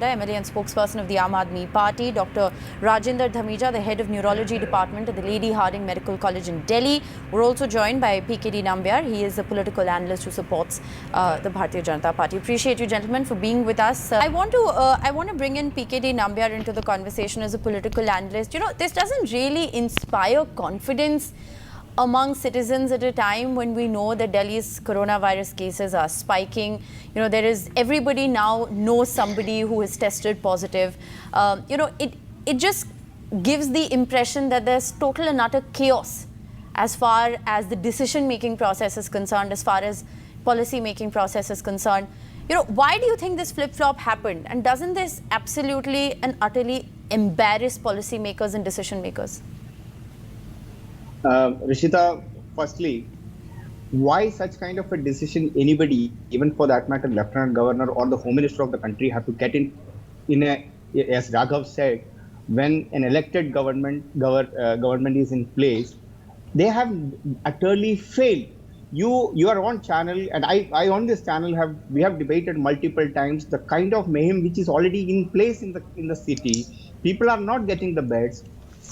MLA and spokesperson of the Aam Aadmi Party, Dr. Rajinder Dhamija, the head of Neurology Department at the Lady Hardinge Medical College in Delhi. We're also joined by PKD Nambiar. He is a political analyst who supports the Bharatiya Janata Party. Appreciate you, gentlemen, for being with us. I want to bring in PKD Nambiar into the conversation as a political analyst. You know, this doesn't really inspire confidence among citizens at a time when we know that Delhi's coronavirus cases are spiking. You know, everybody now knows somebody who is tested positive. You know, it just gives the impression that there's total and utter chaos as far as the decision-making process is concerned, as far as policy-making process is concerned. You know, why do you think this flip-flop happened? And doesn't this absolutely and utterly embarrass policymakers and decision-makers? Rishita, firstly, why such kind of a decision anybody, even for that matter, Lieutenant Governor or the Home Minister of the country, have to get in as Raghav said, when an elected government is in place, they have utterly failed. You are on channel, and I on this channel we have debated multiple times the kind of mayhem which is already in place in the city. People are not getting the beds.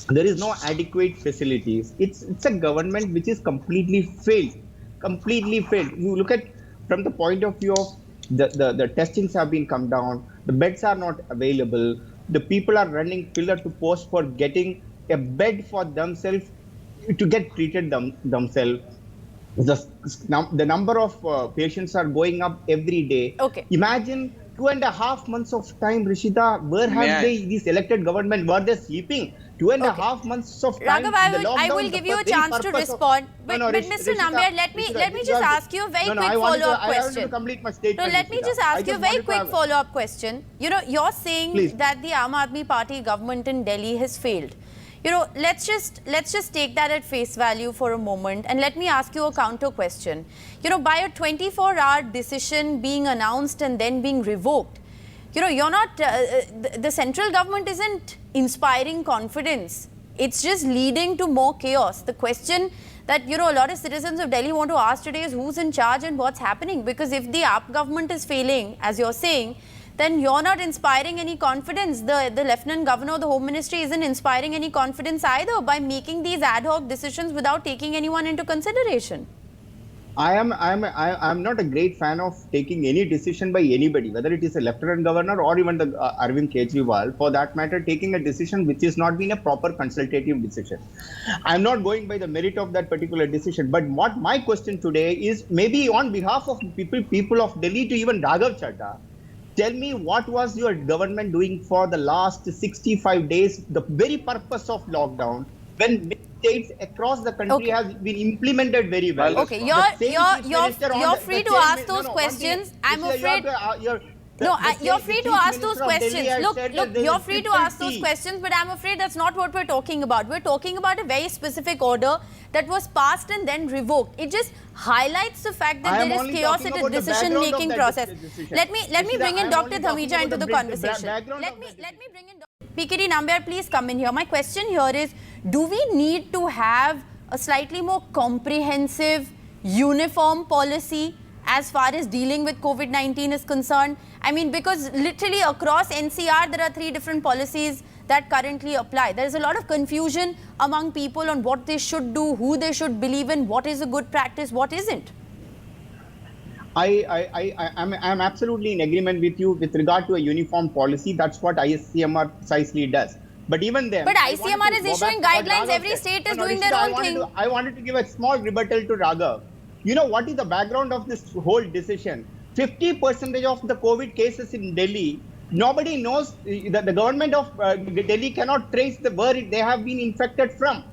There is no adequate facilities. It's a government which is completely failed. You look at from the point of view of the testings have been come down. The beds are not available. The people are running pillar to post for getting a bed for themselves to get treated themselves. The number of patients are going up every day. Okay. Imagine 2.5 months of time, Rishita. Where have this elected government? Were they sleeping? 2.5 months of time. Raghav, I will give you a chance to respond. But Mr. Nambiar, let me just ask you a very quick follow-up question. I want to complete my statement. No, let me just ask you a very quick follow-up question. You know, you're saying that the Aam Aadmi Party government in Delhi has failed. You know, let's just take that at face value for a moment, and let me ask you a counter question. You know, by a 24-hour decision being announced and then being revoked, you know, you're not, the central government isn't inspiring confidence. It's just leading to more chaos. The question that, you know, a lot of citizens of Delhi want to ask today is who's in charge and what's happening? Because if the AAP government is failing, as you're saying, then you're not inspiring any confidence. The Lieutenant Governor of the Home Ministry isn't inspiring any confidence either by making these ad hoc decisions without taking anyone into consideration. I'm not a great fan of taking any decision by anybody, whether it is a Lieutenant Governor or even the Arvind Kejriwal, for that matter, taking a decision which has not been a proper consultative decision. I'm not going by the merit of that particular decision, but what my question today is, maybe on behalf of people of Delhi to even Raghav Chadha, tell me what was your government doing for the last 65 days, the very purpose of lockdown, when states across the country has been implemented very well. Okay, you're free to ask those questions. I'm afraid. You're free to ask those questions. Look, you're free to ask those questions, but I'm afraid that's not what we're talking about. We're talking about a very specific order that was passed and then revoked. It just highlights the fact that there is chaos in the decision-making process. Let me bring in Dr. Dhamija into the conversation. Let me bring in PKD Nambiar, please come in here. My question here is, do we need to have a slightly more comprehensive, uniform policy as far as dealing with COVID-19 is concerned? I mean, because literally across NCR, there are 3 different policies that currently apply. There is a lot of confusion among people on what they should do, who they should believe in, what is a good practice, what isn't. I'm absolutely in agreement with you with regard to a uniform policy. That's what ICMR precisely does. But even then... But ICMR is issuing guidelines. Every state is doing their own thing. I wanted to give a small rebuttal to Raghav. You know what is the background of this whole decision? 50% of the COVID cases in Delhi, nobody knows that the government of Delhi cannot trace where they have been infected from.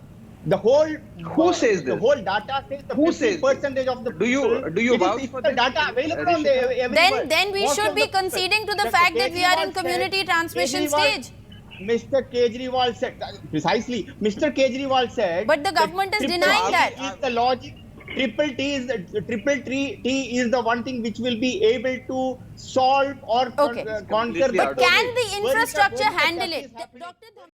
The whole the whole data says the 50% of the do you vouch for the data available on the then we should be conceding to the fact that we are in community transmission stage. Mr. Kejriwal said precisely. Mr. Kejriwal said, but the government is denying that. Is the logic. Triple T is the one thing which will be able to solve or conquer. But can the infrastructure handle it? Dr.